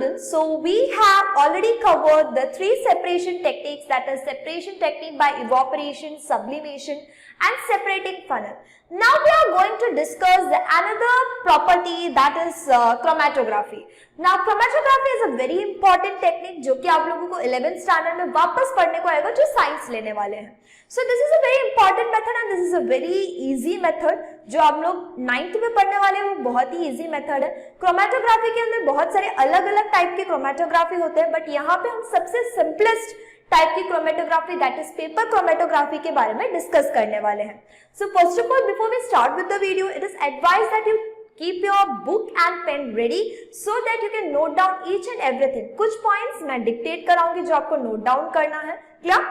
students, so we have already covered the three separation techniques, that is separation technique by evaporation, sublimation and separating funnel. Now we are going to discuss the another property, that is chromatography. Now chromatography is a very important technique जो कि आप लोगों को 11th standard में वापस पढ़ने को आएगा जो साइंस लेने वाले हैं. So this is a very important method and this is a very easy method. जो आप लोग 9th में पढ़ने वाले हैं वो बहुत ही easy method है. क्रोमेटोग्राफी के अंदर बहुत सारे अलग अलग टाइप के क्रोमेटोग्राफी होते हैं, बट यहाँ पे हम सबसे सिंपलेस्ट टाइप की chromatography, that is paper chromatography के बारे में डिस्कस करने वाले हैं. So first of all, before we start with the video, it is advise that you keep your book and pen ready so that you can note down each and everything. कुछ points मैं dictate कराऊंगी जो आपको note down करना है. Clear?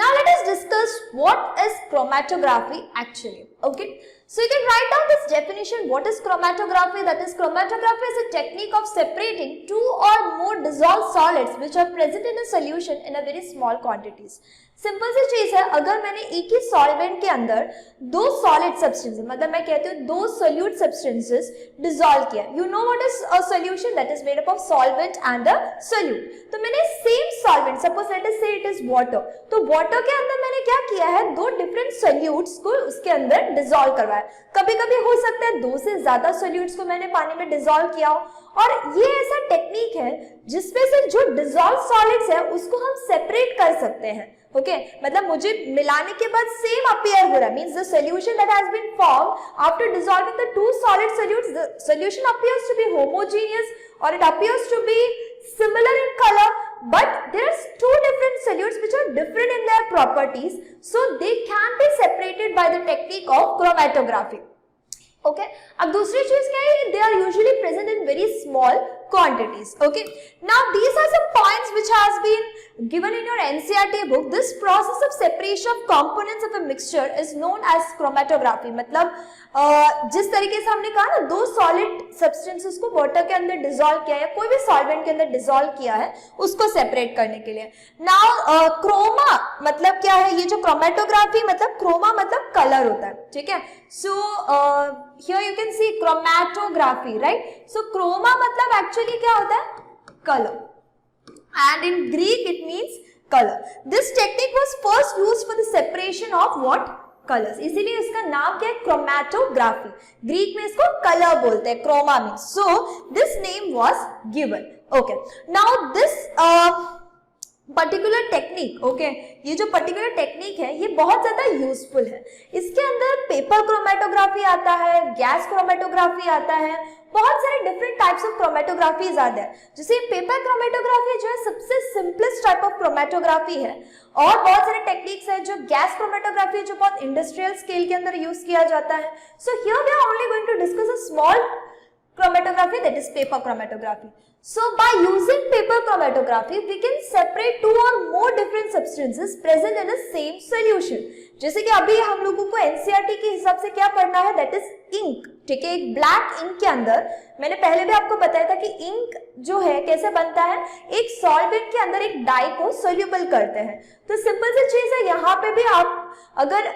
Now let us discuss what is chromatography actually. Okay, so you can write down this definition. What is chromatography? That is, chromatography is a technique of separating two or more dissolved solids which are present in a solution in a very small quantities. Simple सी चीज है, अगर मैंने एक ही solvent के अंदर दो solid substances, मतलब मैं कहती हूँ दो सोल्यूट सब्सटेंसेस डिसॉल्व किया. You know what is a solution, that is made up of solvent and a solute. तो मैंने same solvent, suppose let us से इट इज वाटर, तो वाटर के अंदर मैंने क्या किया है, दो डिफरेंट सोल्यूट्स को उसके अंदर डिसॉल्व करवाया. कभी कभी हो सकता है दो से ज्यादा सोल्यूट्स को मैंने पानी में डिसॉल्व किया हो, और ये ऐसा टेक्निक है जिसमें से जो डिसॉल्व सॉलिड्स है उसको हम सेपरेट कर सकते हैं. ओके, मतलब मुझे मिलाने के बाद सेम अपीयर हो रहा है, means the solution that has been formed after dissolving the two solid solutes, the solution appears to be homogeneous और it appears to be similar in color, but there are two different solutes which are different in their properties, so they can be separated by the technique of chromatography. Okay, अब दूसरी चीज क्या है, they are usually present in very small quantities. Okay, now these are some points which has been given in your NCERT book. This process of separation of components of a mixture is known as chromatography. मतलब जिस तरीके से हमने कहा ना, दो solid substances को water के अंदर डिसॉल्व किया है, कोई भी सॉल्वेंट के अंदर डिसॉल्व किया है, उसको सेपरेट करने के लिए. नाउ क्रोमा मतलब क्या है, ये जो क्रोमेटोग्राफी मतलब क्रोमा मतलब कलर होता है. ठीक है, so here you can see chromatography, right. So chroma मतलब एक्चुअली क्या होता है, colour, and in Greek it means color. This technique was first used for the separation of what? Colors. इसीलिए इसका नाम क्या है, क्रोमेटोग्राफी. ग्रीक में इसको कलर बोलते हैं, क्रोमा में. So this name was given. Okay. Now this particular technique, okay, ये जो पर्टिकुलर टेक्निक है ये बहुत ज्यादा यूजफुल है. इसके अंदर पेपर क्रोमेटोग्राफी आता है, गैस क्रोमेटोग्राफी आता है, बहुत सारे डिफरेंट टाइप्स ऑफ क्रोमेटोग्राफीज आते हैं. जैसे पेपर क्रोमेटोग्राफी जो है सबसे सिंपलेस्ट टाइप ऑफ क्रोमेटोग्राफी है, और बहुत सारे टेक्निक्स है जो गैस क्रोमेटोग्राफी जो बहुत इंडस्ट्रियल स्केल के अंदर यूज किया जाता है. So here we are only going to discuss a small chromatography, that is paper chromatography. So by using paper chromatography we can separate two or more different substances present in a same solution. जैसे कि अभी हम लोगों को NCERT के हिसाब से क्या पढ़ना है, that is ink. ठीक है, एक ब्लैक इंक के अंदर मैंने पहले भी आपको बताया था कि इंक जो है कैसे बनता है, एक सॉल्वेंट के अंदर एक डाई को सोल्यूबल करते हैं. तो सिंपल सी चीज है, यहाँ पे भी आप अगर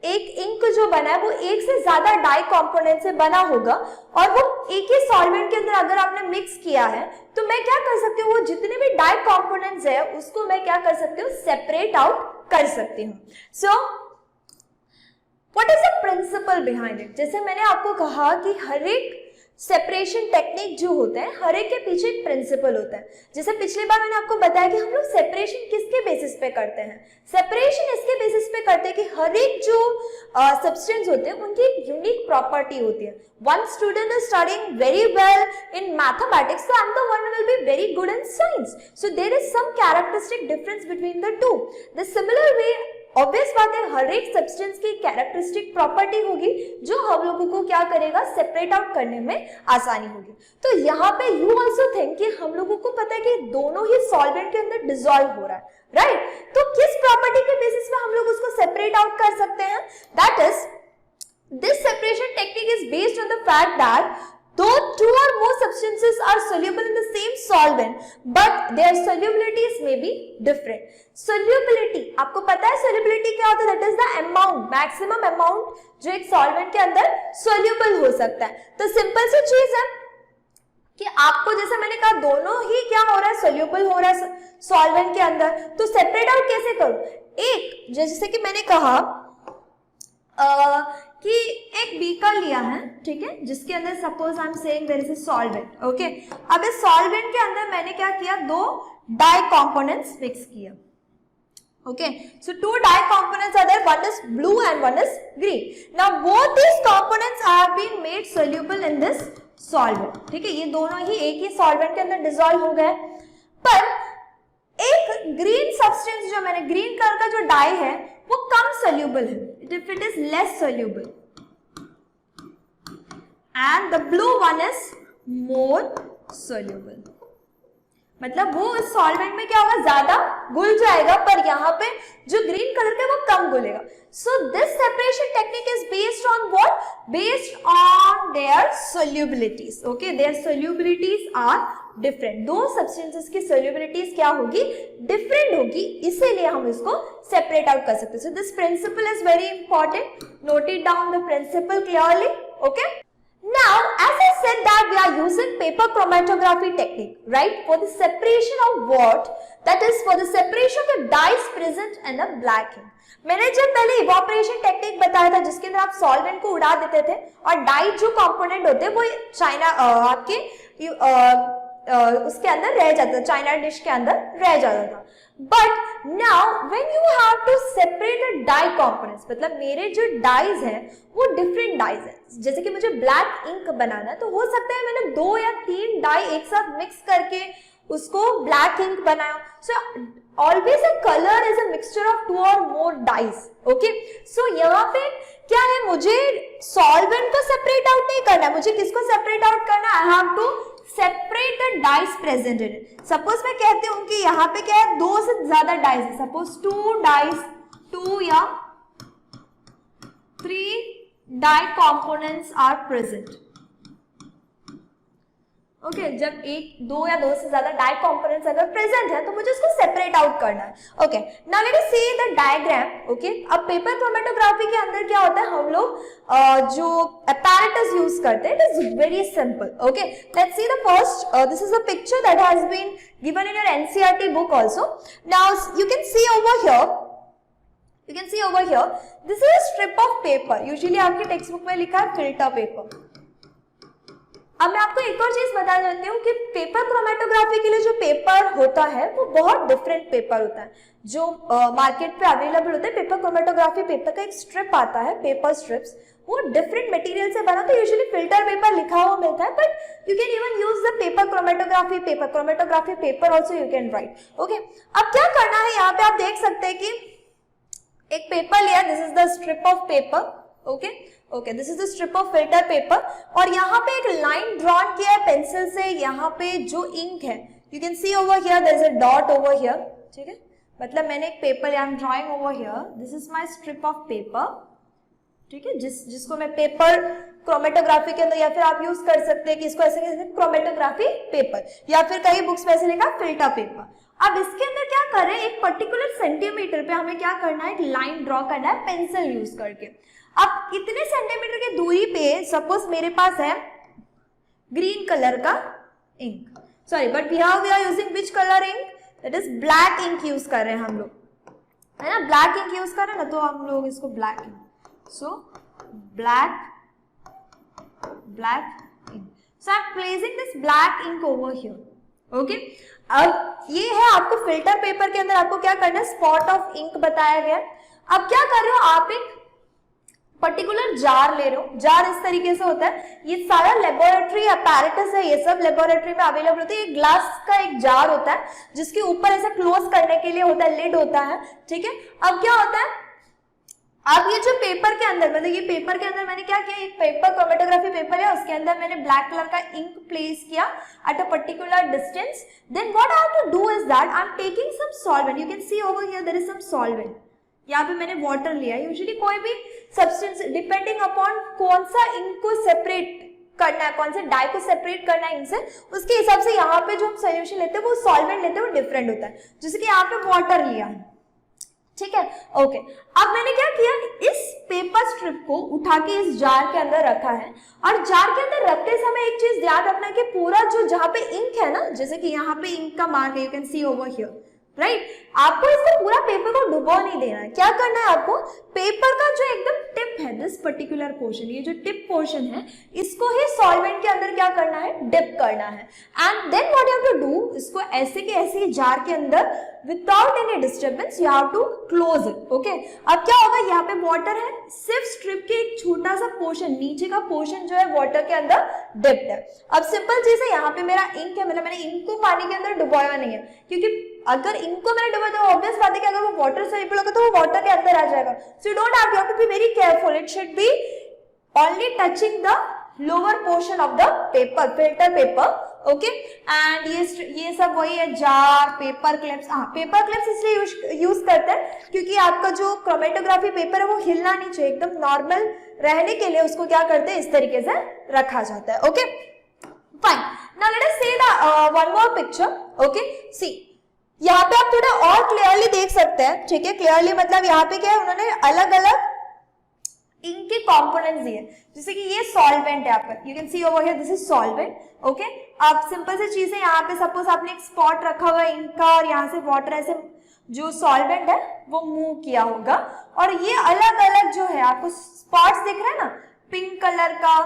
एक इंक जो बना है वो एक से ज्यादा डाई कंपोनेंट से बना होगा, और वो एक ही सॉल्वेंट के अंदर अगर आपने मिक्स किया है, तो मैं क्या कर सकती हूँ, वो जितने भी डाई कंपोनेंट्स है उसको मैं क्या कर सकती हूँ, सेपरेट आउट कर सकती हूँ. So what is the principle behind it. जैसे मैंने आपको कहा कि हर एक सेपरेशन टेक्निक जो होते हैं, हर एक के पीछे एक प्रिंसिपल होता है. जैसे पिछली बार मैंने आपको बताया कि हम लोग सेपरेशन किसके बेसिस पे करते हैं, सेपरेशन इसके बेसिस पे करते हैं कि हर एक जो सब्सटेंस होते हैं उनकी एक यूनिक प्रॉपर्टी होती है. One student is studying very well in mathematics, so I am the one will be very good in science. So there is some characteristic difference between the two. The similar way, obvious बात है, हर एक substance की characteristic property होगी जो हम लोगों को क्या करेगा, सेपरेट आउट करने में आसानी होगी. तो यहाँ पे यू ऑल्सो थिंक कि हम लोगों को पता है कि दोनों ही सॉल्वेंट के अंदर डिसॉल्व हो रहा है, राइट. तो किस प्रॉपर्टी के बेसिस पे हम लोग उसको सेपरेट आउट कर सकते हैं, that is this separation technique is based on the fact that though two or more substances are soluble in the same solvent but their solubilities may be different. Solubility, आपको पता है solubility क्या होता है, that is the amount, maximum amount जो एक solvent के अंदर soluble हो सकता है. तो सिंपल सी चीज है, कि आपको जैसे मैंने कहा दोनों ही क्या हो रहा है, सोल्यूबल हो रहा है सॉल्वेंट के अंदर, तो सेपरेट आउट कैसे करूं? एक जैसे कि मैंने कहा कि एक बीकर लिया है, ठीक है, जिसके अंदर suppose I am saying there is a solvent, okay. अब इस सॉल्वेंट के अंदर मैंने क्या किया, दो डाई कंपोनेंट्स मिक्स किया, okay, so two dye components are there, one is blue and one is green. Now both these components have been made soluble in this solvent, ठीक है, ये दोनों ही एक ही solvent के अंदर dissolve हो गए। पर एक green substance जो मैंने green कलर का जो dye है वो कम soluble है, if it is less soluble, and the blue one is more soluble, मतलब वो इस सॉल्वेंट में क्या होगा, ज्यादा घुल जाएगा, पर यहाँ पे जो ग्रीन कलर का वो कम घुलेगा। So this separation technique is based on what, based on their solubilities, okay, their solubilities are different, दो सब्सटेंसेस की सोल्यूबिलिटीज क्या होगी, डिफरेंट होगी, इसीलिए हम इसको सेपरेट आउट कर सकते हैं। So this principle is very important, note it down the principle clearly, okay. Now, as I said that we are using paper chromatography technique, right, for the separation of what? That is for the separation of the dyes present in the black ink. मैंने जब पहले evaporation technique बताया था जिसके अंदर आप solvent को उड़ा देते थे और डाई जो कंपोनेंट होते हैं वो चाइना आपके उसके अंदर रह जाता था, चाइना डिश के अंदर रह जाता था। But now when you have to separate the dye components, मतलब मेरे जो डाइज हैं वो डिफरेंट डाइज हैं, जैसे कि मुझे ब्लैक इंक बनाना है तो हो सकता है मैंने 2 या 3 डाई एक साथ मिक्स करके उसको ब्लैक इंक बनाया। So always a colour is a mixture of 2 और मोर डाइज, ओके। सो यहाँ पे क्या है, मुझे सॉल्वेंट को सेपरेट आउट नहीं करना है, मुझे किसको सेपरेट आउट करना है, I have to separate the dyes present in it. Suppose मैं कहती हूँ कि यहाँ पे क्या है, 2 से ज्यादा डाइज है, सपोज 2 डाइज, 2 या 3 dye components are present, okay. जब 1, 2 या 2 से ज्यादा डाई कंपोनेंट्स अगर प्रेजेंट है तो मुझे उसको सेपरेट आउट करना है, okay. Now let us see the diagram, okay. अब पेपर क्रोमेटोग्राफी के अंदर क्या होता है, हम लोग जो apparatus यूज करते हैं, it is very simple, okay. Let's see the first, this is a picture that has been given in your NCERT book also. Now you can see over here, you can see over here, this is a strip of paper, usually आपके text book में लिखा है filter paper. अब मैं आपको एक और चीज बता देती हूँ कि पेपर क्रोमेटोग्राफी के लिए जो पेपर होता है वो बहुत डिफरेंट पेपर होता है जो मार्केट पे अवेलेबल होता है। पेपर क्रोमेटोग्राफी पेपर का एक स्ट्रिप आता है, पेपर स्ट्रिप्स, वो डिफरेंट मटेरियल से बना होता है, यूजुअली फिल्टर पेपर लिखा हुआ मिलता है, but you can even use the paper chromatography paper also you can right, okay. अब क्या करना है, यहाँ पे आप देख सकते हैं कि एक पेपर लिया, this is the strip of paper, okay okay, this is the strip of filter paper, और यहाँ पे एक लाइन ड्रॉन किया है पेंसिल से, यहाँ पे जो इंक है you can see over here there is a dot over here, ठीक है, मतलब मैंने एक paper, I am drawing over here, this is my strip of paper, ठीक है, जिसको मैं पेपर क्रोमेटोग्राफी के अंदर, या फिर आप यूज कर सकते हैं कि इसको ऐसे कहते हैं क्रोमेटोग्राफी पेपर, या फिर कई बुक्स में ऐसे लिखा फिल्टर पेपर। अब इसके अंदर क्या कर रहे हैं, एक पर्टिकुलर सेंटीमीटर पे हमें क्या करना है, एक लाइन ड्रॉ करना है पेंसिल यूज करके। अब इतने सेंटीमीटर की दूरी पे सपोज मेरे पास है ग्रीन कलर का ink, sorry but we are using which colour ink, that is black ink use कर रहे हैं हम लोग, है ना, ब्लैक इंक यूज कर रहे हैं ना, तो हम लोग इसको black ink, so black ink, so I'm placing this black ink over here, okay। अब ये है आपको फिल्टर पेपर के अंदर आपको क्या करना है, स्पॉट ऑफ इंक बताया गया। अब क्या कर रहे हो, आप एक पर्टिकुलर जार ले रहे हो, जार इस तरीके से होता है, ये सारा लेबोरेटरी अपैरेटस है, ये सब लेबोरेटरी में अवेलेबल होता है। ये ग्लास का एक जार होता है जिसके ऊपर ऐसे क्लोज करने के लिए होता है, लिड होता है, ठीक है। अब क्या होता है, अब ये जो पेपर के अंदर, मतलब ये पेपर के अंदर मैंने क्या किया, एक पेपर क्रोमेटोग्राफी पेपर है, उसके अंदर मैंने ब्लैक कलर का इंक प्लेस किया at a particular distance. Then what I have to do is that I am taking some solvent, you can see over here there is some solvent, यहाँ पे मैंने water लिया। Usually कोई भी substance depending upon कौन सा ink को separate करना है, कौन से डाई को सेपरेट करना है इनसे, उसके हिसाब से यहाँ पे जो हम सोल्यूशन लेते हैं वो सॉल्वेंट लेते हैं वो डिफरेंट होता है। जैसे कि यहाँ पे वाटर लिया, ठीक है, ओके। अब मैंने क्या किया, इस पेपर स्ट्रिप को उठा के इस जार के अंदर रखा है, और जार के अंदर रखते समय एक चीज ध्यान रखना है कि पूरा जो जहां पे इंक है ना, जैसे कि यहाँ पे इंक का मार्क है, you can see over here, right, आपको इससे पूरा पेपर को डुबो नहीं देना है। क्या करना है आपको, पेपर का जो एकदम टिप है, दिस पर्टिकुलर पोर्शन, ये जो टिप पोर्शन है, इसको ही सॉल्वेंट के अंदर क्या करना है, डिप करना है, and then what you have to do, इसको ऐसे के ऐसे जार के अंदर without any disturbance you have to close it, okay. अब क्या होगा, यहाँ पे वाटर है, सिर्फ स्ट्रिप के एक छोटा सा पोर्शन, नीचे का पोर्शन जो है वाटर के अंदर डिप्ड है। अब सिंपल चीज है, यहाँ पे मेरा इंक है, मतलब मैंने इंक को पानी के अंदर डुबोया नहीं है, क्योंकि अगर इनको मैंने डुबोया तो ऑब्वियस बात है कि अगर वो वाटर सॉल्युबल होगा तो वो वाटर के अंदर आ जाएगा। So you don't have to be very careful, it should be only touching the lower portion of the paper, filter paper, okay. And ये सब वही है, जार, पेपर क्लिप्स। हाँ, पेपर क्लिप्स इसलिए यूज करते हैं क्योंकि आपका जो क्रोमेटोग्राफी पेपर है वो हिलना नहीं चाहिए, एकदम नॉर्मल रहने के लिए उसको क्या करते हैं, इस तरीके से रखा जाता है, okay fine. Now let us see the one more picture, okay. See, यहाँ पे आप थोड़ा और क्लियरली देख सकते हैं, ठीक है, क्लियरली मतलब यहाँ पे क्या है, उन्होंने अलग अलग इंक के कंपोनेंट्स दिए, जैसे कि ये सॉल्वेंट है आपका, you can see over here, this is solvent, okay. अब सिंपल सी चीज है, यहाँ पे सपोज आपने एक स्पॉट रखा हुआ इंक का, और यहाँ से वाटर ऐसे जो सॉल्वेंट है वो मूव किया होगा, और ये अलग अलग जो है आपको स्पॉट्स दिख रहे हैं ना, पिंक कलर का,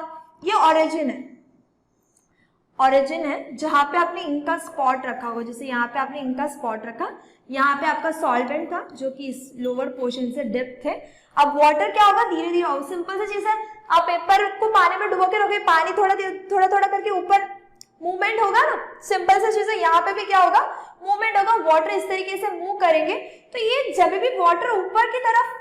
ये ऑरिजिन है, ऑरिजिन है जहां पे आपने इंक का स्पॉट रखा होगा, जैसे यहाँ पे आपने इंक का स्पॉट रखा, यहाँ पे आपका सॉल्वेंट था जो कि इस लोअर पोर्शन से डिप थे। अब वाटर क्या होगा, धीरे धीरे होगा, सिंपल सी चीज है, आप पेपर को पानी में डुबो के रखोगे, पानी थोड़ा थोड़ा करके ऊपर मूवमेंट होगा ना, सिंपल सी चीज है, यहाँ पे भी क्या होगा, मूवमेंट होगा, वाटर इस तरीके से मूव करेंगे, तो ये जब भी वाटर ऊपर की तरफ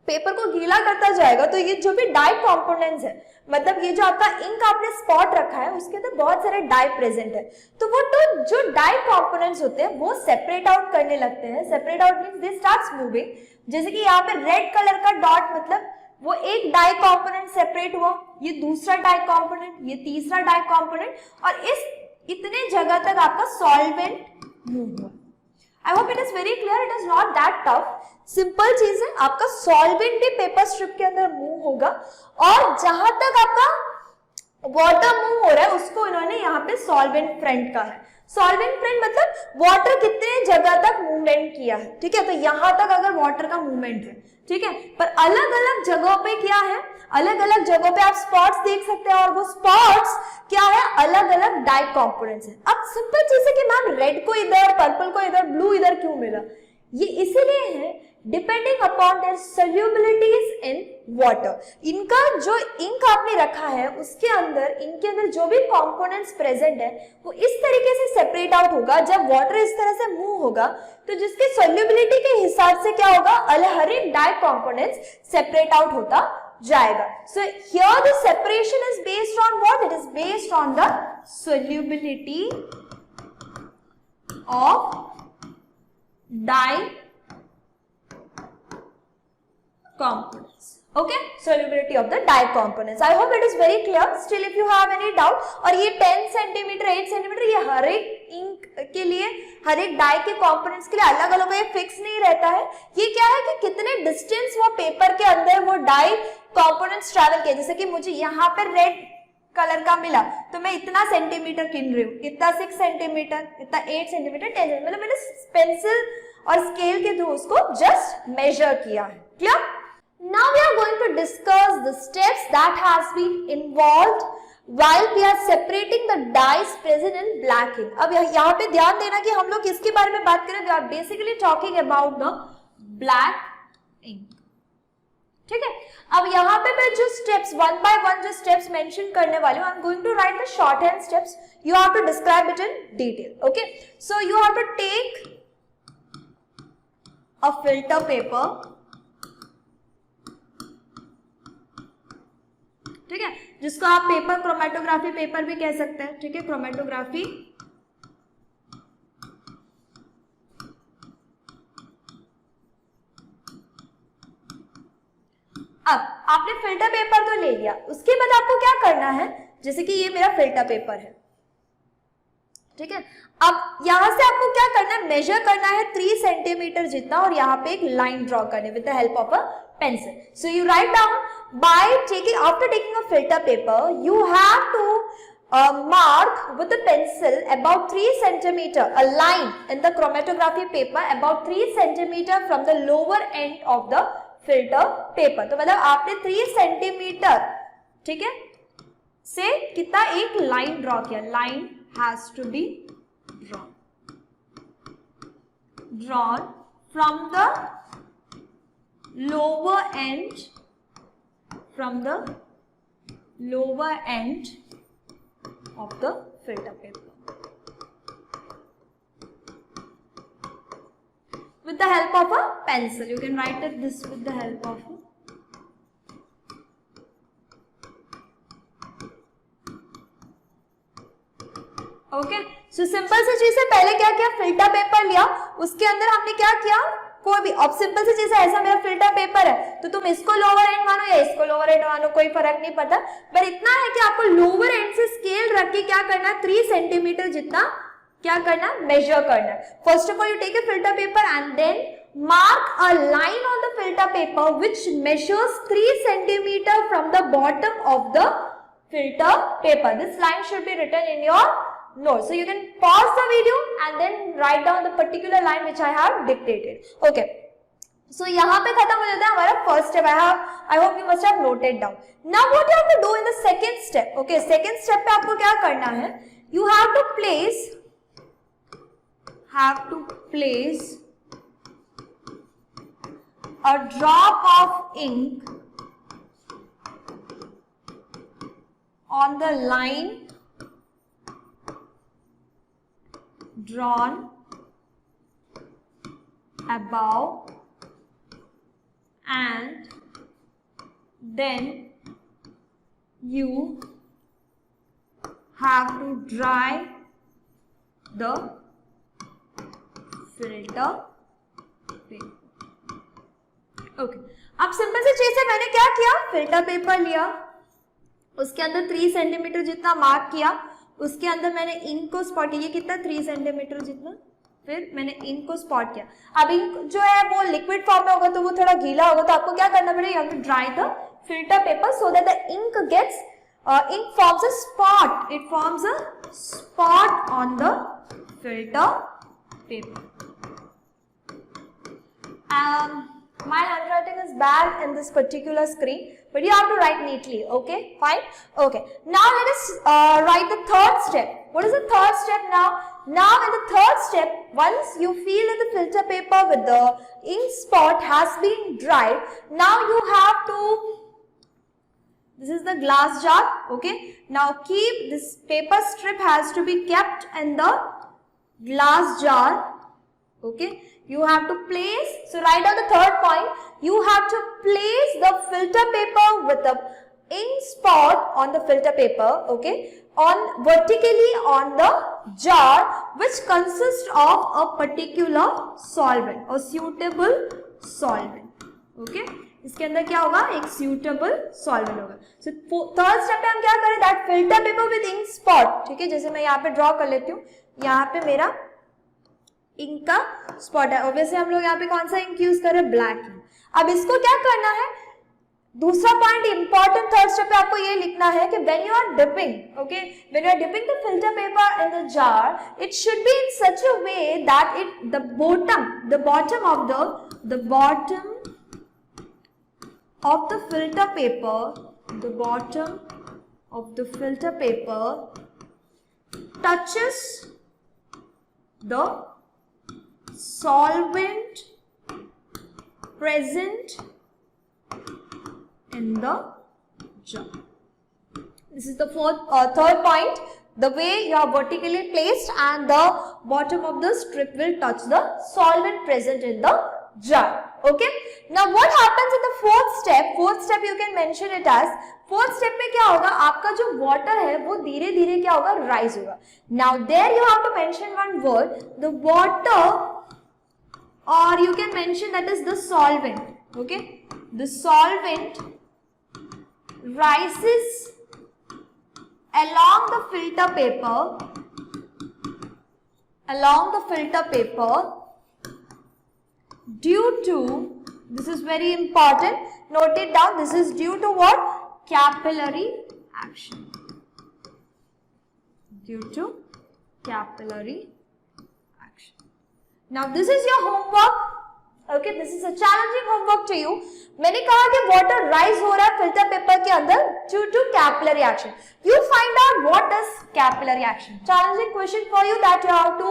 पेपर को गीला करता जाएगा, तो ये जो भी डाई कंपोनेंट्स है, मतलब ये जो आपका इंक आपने स्पॉट रखा है उसके अंदर बहुत सारे डाई प्रेजेंट है, तो वो तो जो डाई कंपोनेंट्स होते हैं वो सेपरेट आउट करने लगते हैं। Separate out means they starts moving, जैसे कि यहाँ पे रेड कलर का डॉट, मतलब वो एक डाई कंपोनेंट सेपरेट हुआ, ये दूसरा डाई कंपोनेंट, ये तीसरा डाई कंपोनेंट, और इस इतने जगह तक आपका सॉल्वेंट मूव हुआ। I hope it is very clear, it is not that tough, simple चीज है, आपका सॉल्वेंट भी पेपर स्ट्रिप के अंदर मूव होगा, और जहां तक आपका वाटर मूव हो रहा है उसको इन्होंने यहाँ पे सॉल्वेंट फ्रंट का है। सॉल्वेंट फ्रंट मतलब वाटर कितने जगह तक मूवमेंट किया है, ठीक है, तो यहां तक अगर वाटर का मूवमेंट है, ठीक है, पर अलग अलग जगहों पे क्या है, अलग अलग जगहों पे आप स्पॉट्स देख सकते हैं, और वो स्पॉट्स क्या है, अलग अलग डाई कंपोनेंट्स है। अब सिंपल चीज है कि मैम रेड को इधर, पर्पल को इधर, ब्लू इधर क्यों मिला, ये इसीलिए है depending upon their solubilities in water. इनका जो इंक आपने रखा है उसके अंदर, इनके अंदर जो भी कंपोनेंट्स प्रेजेंट है वो इस तरीके से सेपरेट आउट होगा, जब वाटर इस तरह से मूव होगा तो जिसके सॉल्युबिलिटी के हिसाब से क्या होगा, हर एक डाई कंपोनेंट्स सेपरेट आउट होता जाएगा। So here the separation is based on what? It is based on the solubility of components. Okay, solubility of the dye components. I hope it is very clear. Still if you have any doubt, और ये 10 centimetre 8 centimetre ये हर एक ink के लिए, हर एक die के components के लिए अलग अलग, ये फिक्स नहीं रहता है। ये क्या है कि कितने डिस्टेंस वो पेपर के अंदर वो डाई कंपोनेंट्स ट्रैवल किए, जैसे कि मुझे यहाँ पर रेड कलर का मिला तो मैं इतना सेंटीमीटर गिन रही हूँ, इतना 6 सेंटीमीटर, इतना 8 सेंटीमीटर, 10 सेंटीमीटर, मतलब मैंने पेंसिल और स्केल के थ्रू उसको जस्ट मेजर किया है। Clear? Now we are going to discuss the steps that has been involved while we are separating the dyes present in black ink. अब यहाँ पे ध्यान देना कि हम लोग किसके बारे में बात करें, we are basically talking about the black ink. ठीक है, अब यहाँ पे मैं जो स्टेप्स वन बाय वन जो स्टेप्स मेंशन करने वाली हूँ, I am going to write the short hand steps, you have to describe it in detail. Okay, so you have to take a filter paper, ठीक है, जिसको आप paper chromatography paper भी कह सकते हैं, ठीक है, क्रोमेटोग्राफी। अब आपने फिल्टर पेपर तो ले लिया, उसके बाद आपको क्या करना है, जैसे कि ये मेरा फिल्टर पेपर है, ठीक है। अब यहाँ से आपको क्या करना है, मेजर करना है 3 सेंटीमीटर जितना और यहाँ पे एक लाइन ड्रॉ करनी with the help of a pencil. So you write down after taking a filter paper, you have to mark with the pencil about 3 centimeter, a line in the chromatography paper about 3 centimeter from the lower end of the filter paper. तो मतलब आपने 3 centimetre, ठीक है, से कितना एक line draw किया. Line has to be drawn from the lower end of the filter paper with the help of a pencil. You can write it this with the help of a okay. So simple सी चीज है, पहले क्या किया, filter paper लिया, उसके अंदर हमने क्या किया, कोई भी, अब सिंपल सी चीज है, ऐसा मेरा फिल्टर पेपर है तो तुम इसको लोअर एंड मानो या इसको लोअर एंड मानो, कोई फर्क नहीं पड़ता, पर इतना है कि आपको लोअर एंड से स्केल रख के क्या करना है, 3 सेंटीमीटर जितना क्या करना, मेजर करना है. First of all you take a filter paper and then mark a line on the filter paper which measures 3 centimeter from the bottom of the filter paper. This line should be written in your notes. So you can pause the video and then write down the particular line which I have dictated. Okay. So यहाँ पे खत्म हो जाता है हमारा first step. I hope you must have noted down. Now what you have to do in the second step? Okay, second step पे आपको क्या करना है? You have to place a drop of ink on the line drawn above and then you have to dry the filter paper. Okay, अब simple सी चीज है, मैंने क्या किया, फिल्टर पेपर लिया, उसके अंदर 3 सेंटीमीटर जितना मार्क किया, उसके अंदर मैंने इंक को स्पॉट किया, कितना 3 सेंटीमीटर जितना, फिर मैंने इंक को स्पॉट किया. अब इंक जो है वो लिक्विड फॉर्म में होगा तो वो थोड़ा गीला होगा, तो आपको क्या करना पड़ेगा, you have to dry the filter paper so that the ink gets ink forms a spot. It forms a spot on the filter paper. My handwriting is bad in this particular screen, but you have to write neatly. Okay, fine. Okay, now let us write the third step. What is the third step now? Now in the third step, once you feel that the filter paper with the ink spot has been dried, now you have to, this is the glass jar. Okay, now keep this paper strip has to be kept in the glass jar. Okay, you have to place, so write down the third point, you have to place the filter paper with the ink spot on the filter paper, okay, on vertically on the jar which consists of a particular solvent or suitable solvent. Okay, इसके अंदर क्या होगा, एक suitable solvent होगा. So third step पे हम क्या करें, that filter paper with ink spot, ठीक है, जैसे मैं यहाँ पे ड्रॉ कर लेती हूँ, यहाँ पे मेरा इंक का स्पॉट है, ऑब्वियसली हम लोग यहाँ पे कौन सा इंक यूज कर रहे हैं, ब्लैक इंक. अब इसको क्या करना है, दूसरा पॉइंट इंपॉर्टेंट थर्ड स्टेप पे आपको ये लिखना है कि when you are dipping, okay, when you are dipping the filter paper in the jar, it should be in such a way that it the bottom of the filter paper touches the solvent present in the jar. This is the third point. The way you are vertically placed and the bottom of the strip will touch the solvent present in the jar. Okay. Now what happens in the fourth step? Fourth step you can mention it as, fourth step में क्या होगा, आपका जो water है वो धीरे धीरे क्या होगा, rise होगा. Now there you have to mention one word, the water, or you can mention that is the solvent. Okay, the solvent rises along the filter paper along the filter paper due to, this is very important, note it down, this is due to what? Capillary action. Due to capillary action. Now this is your homework. Okay, this is a challenging homework to you. मैंने कहा कि water rise हो रहा है filter paper के अंदर due to capillary action. You find out what is capillary action. Challenging question for you that you have to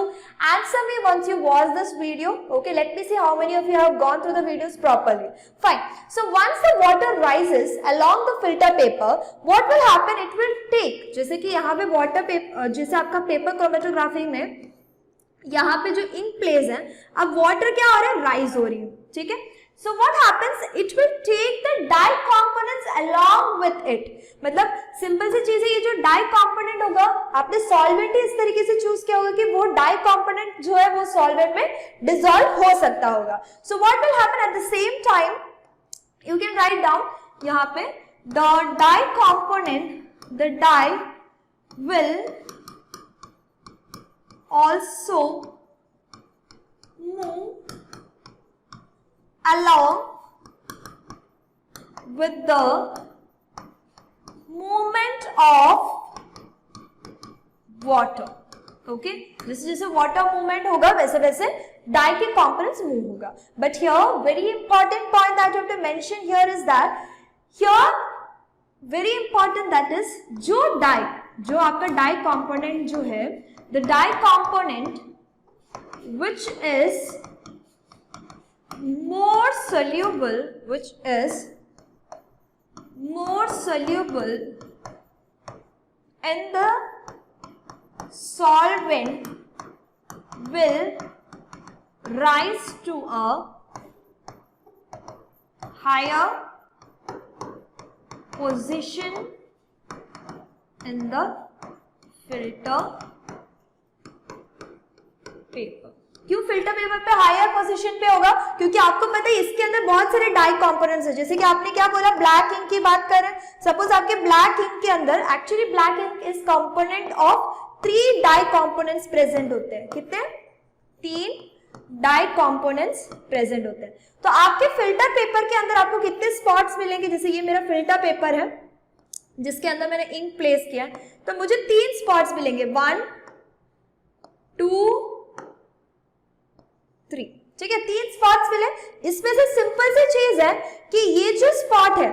answer me once you watch this video. Okay, let me see how many of you have gone through the videos properly. Fine. So once the water rises along the filter paper, what will happen? It will take, जैसे कि यहाँ पे water vapour, जैसे आपका paper chromatography में यहाँ पे जो इंक प्लेस है, अब वाटर क्या हो रहा है? राइज हो रही है. ठीक है. So what happens? It will take the dye components along with it. मतलब सिंपल सी चीज है, ये जो डाई कंपोनेंट होगा, आपने सॉल्वेंट ही इस तरीके से चूज किया होगा कि वो डाई कंपोनेंट जो है वो सॉल्वेंट में डिसॉल्व हो सकता होगा. So what will happen at the same time? You can write down यहाँ पे the dye component, the dye will also move along with the movement of water. Okay, जैसे वाटर मूवमेंट होगा वैसे वैसे डाई के कंपोनेंट्स मूव होगा. But here very important point that you have to mention here is that here very important that is जो dye, जो आपका die component जो है, the dye component which is more soluble in the solvent will rise to a higher position in the filter paper. क्यों filter paper पे higher position पे होगा? क्योंकि आपको पता है इसके अंदर बहुत सारे डाई कंपोनेंट्स है. जैसे कि आपने क्या बोला, ब्लैक इंक की बात करें, सपोज आपके ब्लैक इंक के अंदर actually black ink is component of 3 dye components present होते हैं. कितने? 3 डाई कंपोनेंट्स प्रेजेंट होते हैं. तो आपके फिल्टर पेपर के अंदर आपको कितने स्पॉट्स मिलेंगे? जैसे ये मेरा फिल्टर पेपर है जिसके अंदर मैंने इंक प्लेस किया, तो मुझे 3 स्पॉट्स मिलेंगे, 1 2 3. ठीक है, 3 स्पॉट्स मिले. इसमें से सिंपल सी चीज है कि ये जो स्पॉट है,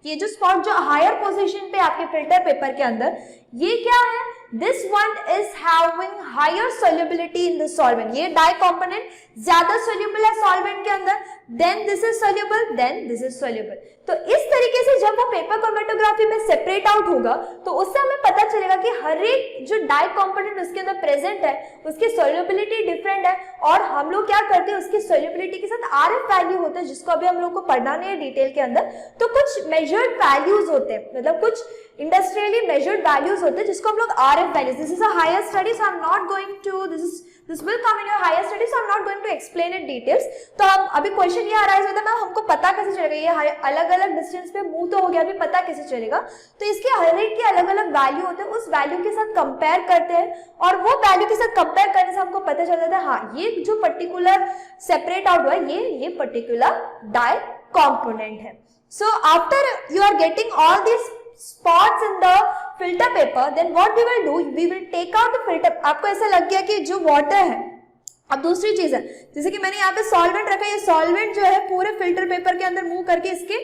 ये जो स्पॉट जो हायर पोजीशन पे आपके फिल्टर पेपर के अंदर, ये क्या है? This one is having higher solubility in the solvent. ये डाई कंपोनेंट ज्यादा सोल्यूबल है सॉल्वेंट के अंदर, then this is soluble, then this is soluble. तो इस तरीके से जब वो पेपर क्रोमेटोग्राफी में सेपरेट आउट होगा तो उससे हमें पता चलेगा कि हर एक जो डाई कंपोनेंट उसके अंदर प्रेजेंट है उसकी सोल्यूबिलिटी डिफरेंट है. और हम लोग क्या करते हैं, उसकी सोल्यूबिलिटी के साथ आरएफ वैल्यू होता है जिसको अभी हम लोग को पढ़ना नहीं है डिटेल के अंदर. तो कुछ मेजर्ड वैल्यूज होते हैं, मतलब कुछ इंडस्ट्रियली मेजर्ड वैल्यूज होते हैं जिसको हम लोग RF values. This is a higher study, so I am not going to, this will come in your higher study, so I'm not going to explain it details. तो हम अभी question ये arise होता है, मैम हमको पता कैसे चलेगा ये अलग अलग डिस्टेंस पे मूव तो हो गया, अभी पता कैसे चलेगा? तो इसके हर एक के अलग अलग वैल्यू होते हैं, उस वैल्यू के साथ कंपेयर करते हैं और वो वैल्यू के साथ कंपेयर करने से हमको पता चल जाता है हाँ ये जो पर्टिकुलर सेपरेट आउट हुआ है ये पर्टिकुलर डाई कंपोनेंट है. So after you are getting all these spots in the filter paper, then what we will do, we will take out the filter. आपको ऐसा लग गया कि जो वाटर है, अब दूसरी चीज है, जैसे कि मैंने यहाँ पे सॉल्वेंट रखा, ये सॉल्वेंट जो है पूरे फिल्टर पेपर के अंदर मूव करके इसके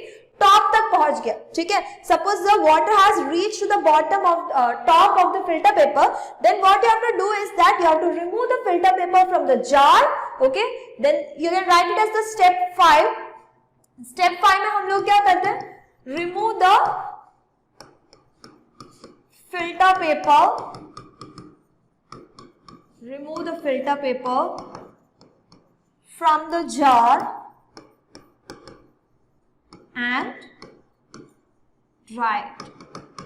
टॉप तक पहुंच गया. ठीक है, suppose the water has reached to the bottom of top of the filter paper, then what you have to do is that you have to remove the filter paper from the jar. Okay, then you can write it as the step 5. Step 5 में हम लोग क्या करते हैं, remove the filter paper, remove the filter paper from the jar and dry it.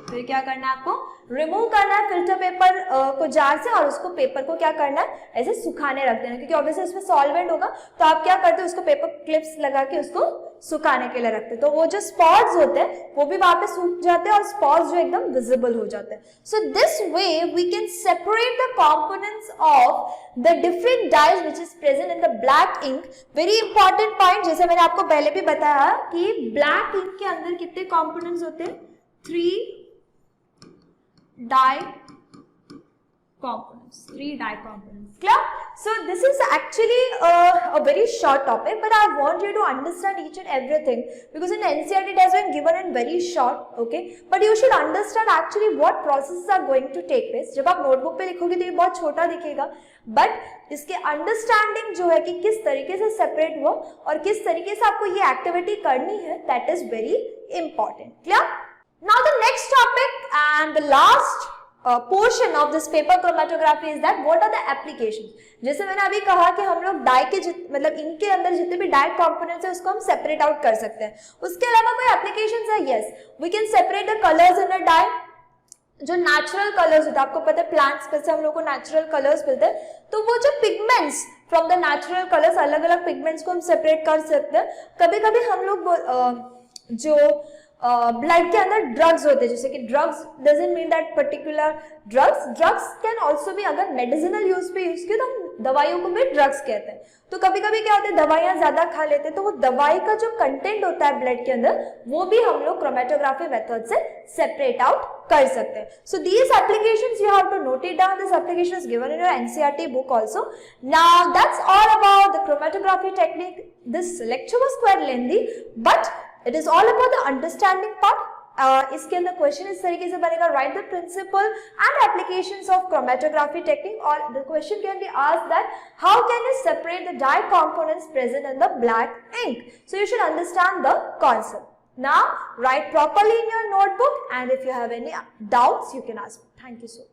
फिर क्या करना है आपको, रिमूव करना है फिल्टर पेपर को जार से और उसको पेपर को क्या करना है, ऐसे सुखाने रख देना, क्योंकि ऑब्वियसली उसमें सॉल्वेंट होगा, तो आप क्या करते हो, उसको पेपर क्लिप्स लगा के उसको सुखाने के लिए रखते, तो वो जो स्पॉट्स होते हैं वो भी वहां पे सूख जाते हैं और स्पॉट्स जो एकदम विजिबल हो जाते हैं. So this way we can separate the components of the different dyes which is present in the black ink. Very important point, जैसे मैंने आपको पहले भी बताया कि ब्लैक इंक के अंदर कितने कंपोनेंट्स होते हैं, 3 dye components. Clear? So this is actually a very short topic, but I want you to understand each and everything because in NCERT it has been given in very short, okay? But you should understand actually what processes are going to take place. जब आप notebook पे लिखोगे तो ये बहुत छोटा दिखेगा, but इसके understanding जो है कि किस तरीके से separate हुआ और किस तरीके से आपको ये activity करनी है, that is very important. Clear? Now the next topic and the last portion of this paper chromatography is that what are the applications. जैसे मैंने अभी कहा कि हम लोग डाई के मतलब इनके अंदर जितने भी डाई कंपोनेंट्स है उसको हम सेपरेट आउट कर सकते हैं. उसके अलावा कोई एप्लीकेशंस है? Yes, we can separate the colours in a dye. जो नेचुरल कलर्स होता है, आपको पता है प्लांट्स पे से हम लोग को नेचुरल कलर्स मिलते हैं, तो वो जो pigments from the natural colours, अलग अलग पिगमेंट्स को हम सेपरेट कर सकते हैं. कभी कभी हम लोग जो ब्लड के अंदर ड्रग्स होते हैं, जैसे कि drugs doesn't mean that particular drugs can also भी, अगर मेडिसिनल यूज पे यूज किया तो हम दवाइयों को भी ड्रग्स कहते हैं. तो कभी कभी क्या होता है, दवाइयां ज्यादा खा लेते हैं तो वो दवाई का जो कंटेंट होता है ब्लड के अंदर वो भी हम लोग क्रोमेटोग्राफी मेथड से सेपरेट आउट कर सकते हैं. So these applications you have to note it down. This application is given in your NCERT book also. Now that's all about the chromatography technique. This lecture was quite lengthy, but it is all about the understanding part. इसके अंदर question इस तरीके से बनेगा, write the principle and applications of chromatography technique, और the question can be asked that how can you separate the dye components present in the black ink. So you should understand the concept. Now write properly in your notebook, and if you have any doubts you can ask me. Thank you so much.